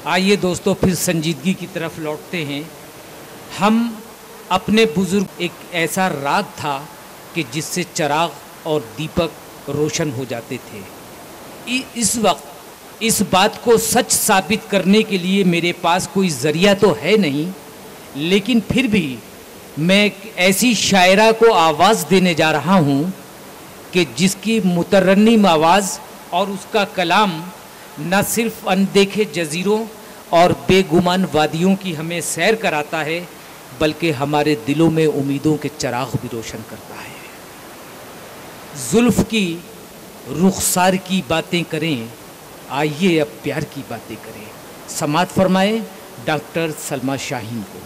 آئیے دوستو پھر سنجیدگی کی طرف لوٹتے ہیں. ہم اپنے بزرگ ایک ایسا راگ تھا کہ جس سے چراغ اور دیپک روشن ہو جاتے تھے. اس وقت اس بات کو سچ ثابت کرنے کے لیے میرے پاس کوئی ذریعہ تو ہے نہیں، لیکن پھر بھی میں ایک ایسی شاعرہ کو آواز دینے جا رہا ہوں کہ جس کی مترنم آواز اور اس کا کلام نہ صرف اندیکھے جزیروں اور بے گمان وادیوں کی ہمیں سیر کراتا ہے بلکہ ہمارے دلوں میں امیدوں کے چراغ بھی روشن کرتا ہے. زلف کی رخسار کی باتیں کریں، آئیے اب پیار کی باتیں کریں. سماعت فرمائیں ڈاکٹر سلمیٰ شاہین کو.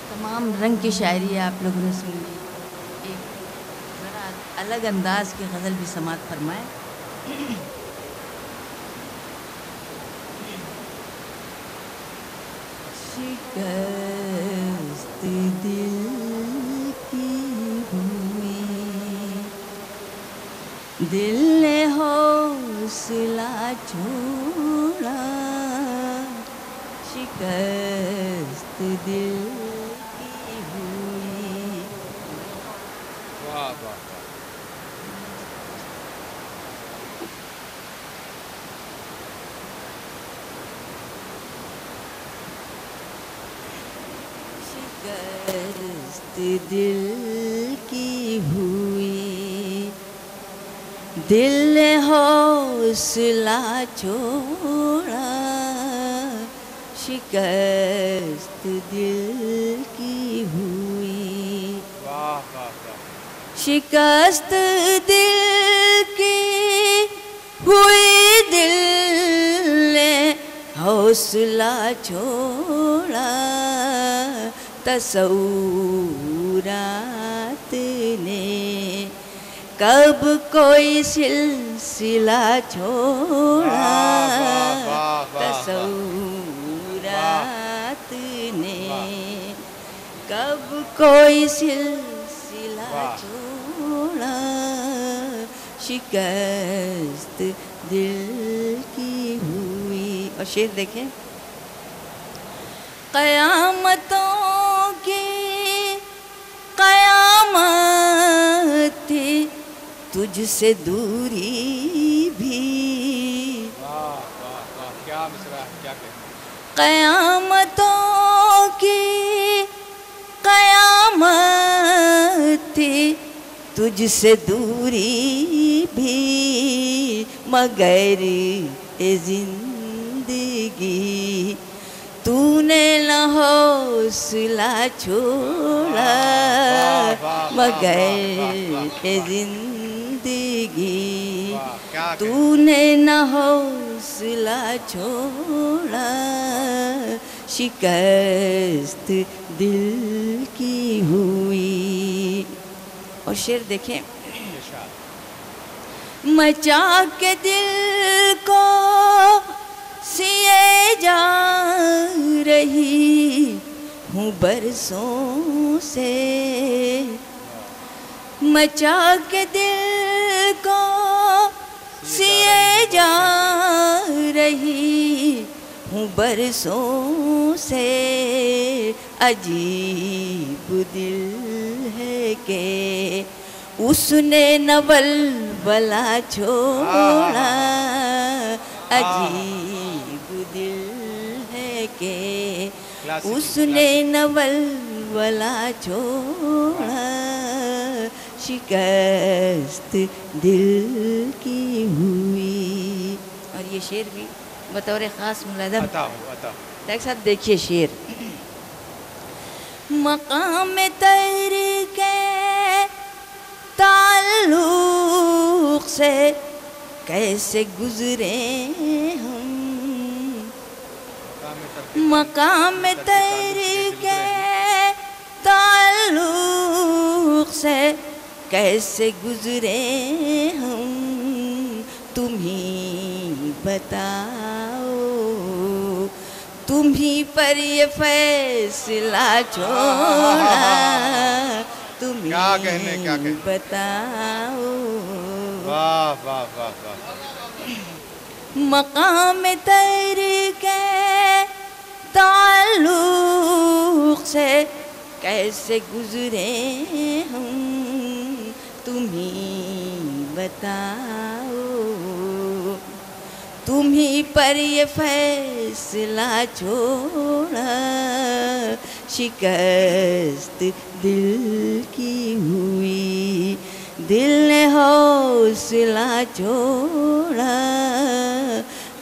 تمام رنگ کی شاعری آپ لوگوں نے سن لی. ایک ذرا الگ انداز کی غزل بھی سماعت فرمائے. شکست دل کی ہوئی، دل نے حوصلہ چھوڑا، شکست دل دل کی ہوئی، دل نے حوصلہ چھوڑا، شکست دل کی ہوئی، شکست دل کی ہوئی، دل نے حوصلہ چھوڑا، تصورات نے کب کوئی سلسلہ چھوڑا، تصورات نے کب کوئی سلسلہ چھوڑا، شکست دل کی ہوئی. اور شعر دیکھیں. قیامتوں کی قیامت تھی، تجھ سے دوری بھی، قیامتوں کی قیامت تھی، تجھ سے دوری بھی، مگر اے زندگی تو نے نہ حوصلہ چھوڑا، مگر اے زندگی تو نے نہ حوصلہ چھوڑا، شکست دل کی ہوئی. اور شعر دیکھیں. مچا کے دل کو سیے جا رہی ہوں برسوں سے، مچا کے دل کو سیے جا رہی ہوں برسوں سے، عجیب دل ہے کہ اس نے نہ ولولہ چھوڑا، عجیب دل ہے کہ اس نے نہ ولولہ چھوڑا، شکست دل کی ہوئی. اور یہ شعر بھی بطور خاص ملاحظہ ایک ساتھ دیکھیے. شعر. مقام تحریک تعلق سے کیسے گزرے ہم مقام تحریک تعلق سے کیسے گزرے ہم تم ہی بتاؤ تم ہی پر یہ فیصلہ چھوڑا تم ہی بتاؤ واہ واہ واہ واہ مقام تحریک تعلق سے کیسے گزرے ہم تم ہی بتاؤ تم ہی پر یہ فیصلہ چھوڑا شکست دل کی ہوئی دل نے حوصلہ چھوڑا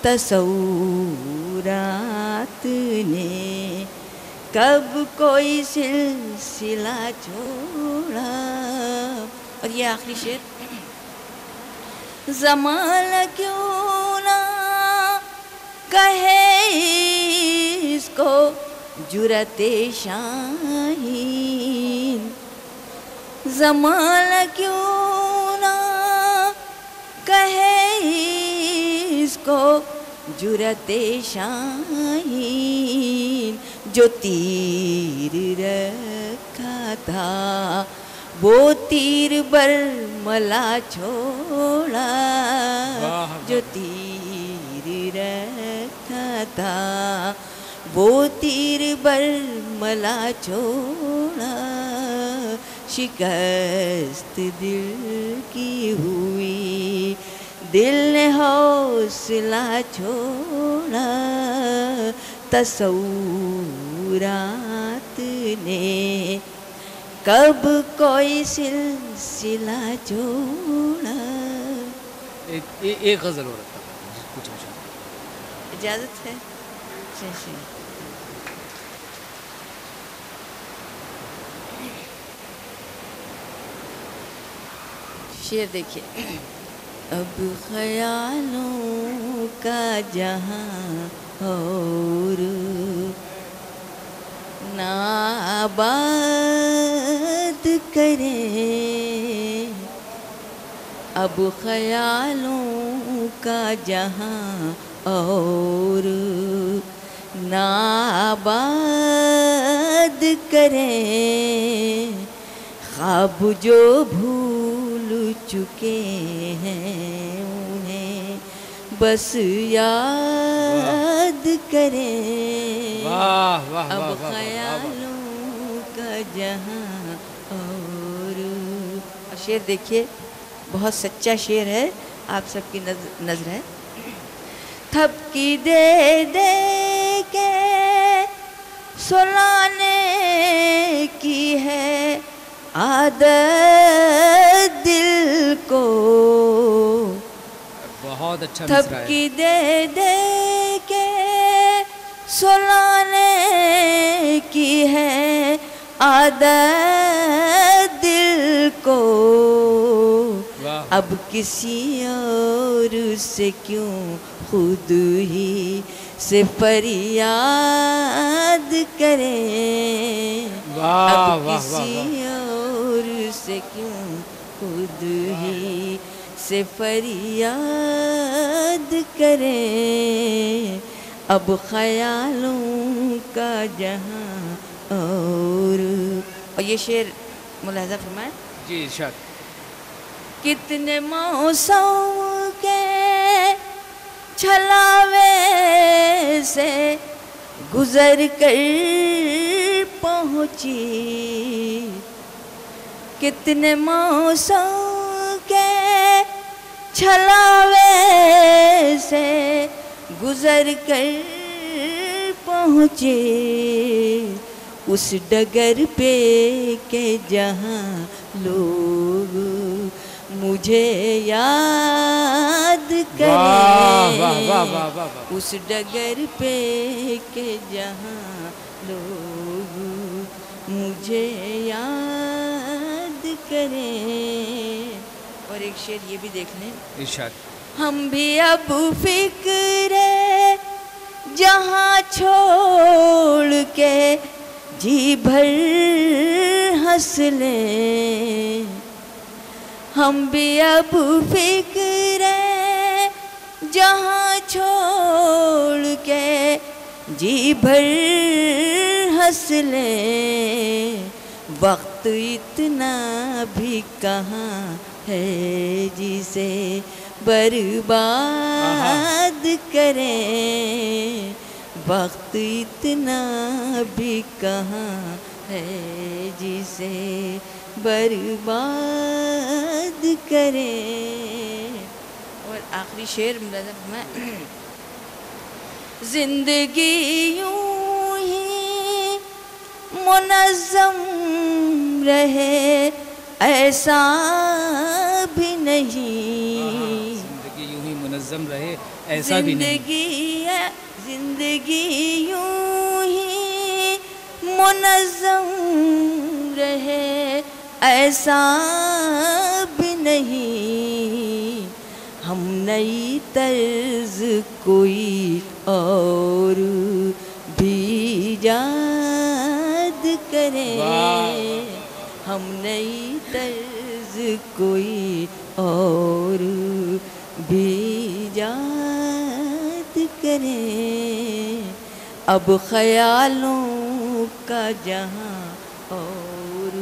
تصورات نے کب کوئی سلسلہ چھوڑا. اور یہ آخری شعر زمانہ کیوں نہ کہے اس کو جرأت شاہین زمانہ کیوں نہ کہے اس کو جرأت شاہین جو تیر رکھا تھا وہ تیر برملا چھوڑا جو تیر رکھا تھا وہ تیر برملا چھوڑا شکست دل کی ہوئی دل نے حوصلہ چھوڑا تصورات نے کب کوئی سلسلہ چھوڑا. ایک غزل اور کچھ اجازت ہے. شعر دیکھیے. اب خیالوں کا جہاں اور ناباد کریں اب خیالوں کا جہاں اور ناباد کریں خواب جو بھول چکے ہیں انہیں بس یاد کریں اب خیالوں کا جہاں اور شعر دیکھیے بہت سچا شعر ہے آپ سب کی نظر ہے. تھپکی دے دے کے سلانے کی ہے عادت دل کو بہت اچھا تھپکی دے دے کے سلانے کی ہے عادت دل کو اب کسی اور سے کیوں خود ہی سے فریاد کریں اب کسی اور سے کیوں خود ہی سے فریاد کریں اب خیالوں کا جہاں اور یہ شعر ملاحظہ فرمائیں. جی ارشاد. کتنے موسم کے چھلاوے سے گزر کر پہنچی کتنے موسم کے چھلاوے سے گزر کر پہنچے اس ڈگر پہ کہ جہاں لوگ مجھے یاد کریں اس ڈگر پہ کہ جہاں لوگ مجھے یاد کریں. اور ایک شعر یہ بھی دیکھ لیں. ارشاد. ہم بھی اب فکر جہاں چھوڑ کے جی بھر ہنس لیں. ہم بھی اب فکر جہاں چھوڑ کے جی بھر ہنس لیں. وقت اتنا بھی کہاں ہے جسے برباد کریں. وقت اتنا بھی کہاں ہے جسے برباد کریں. اور آخری شعر میں زندگی یوں ہی منظم رہے ایسا بھی نہیں. زندگی یوں ہی منظم رہے ایسا بھی نہیں. زندگی یوں ہی منظم رہے ایسا بھی نہیں. ہم نئی طرز کوئی اور بھی ایجاد کریں. ہم نئی طرز کوئی اور بھی ایجاد کریں. اب خیالوں کا جہاں اور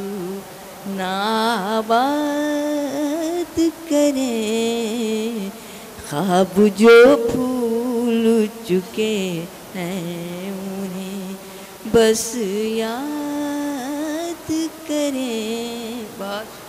ناباد کریں. خواب جو پھول چکے ہیں انہیں بس یاد کریں. بہت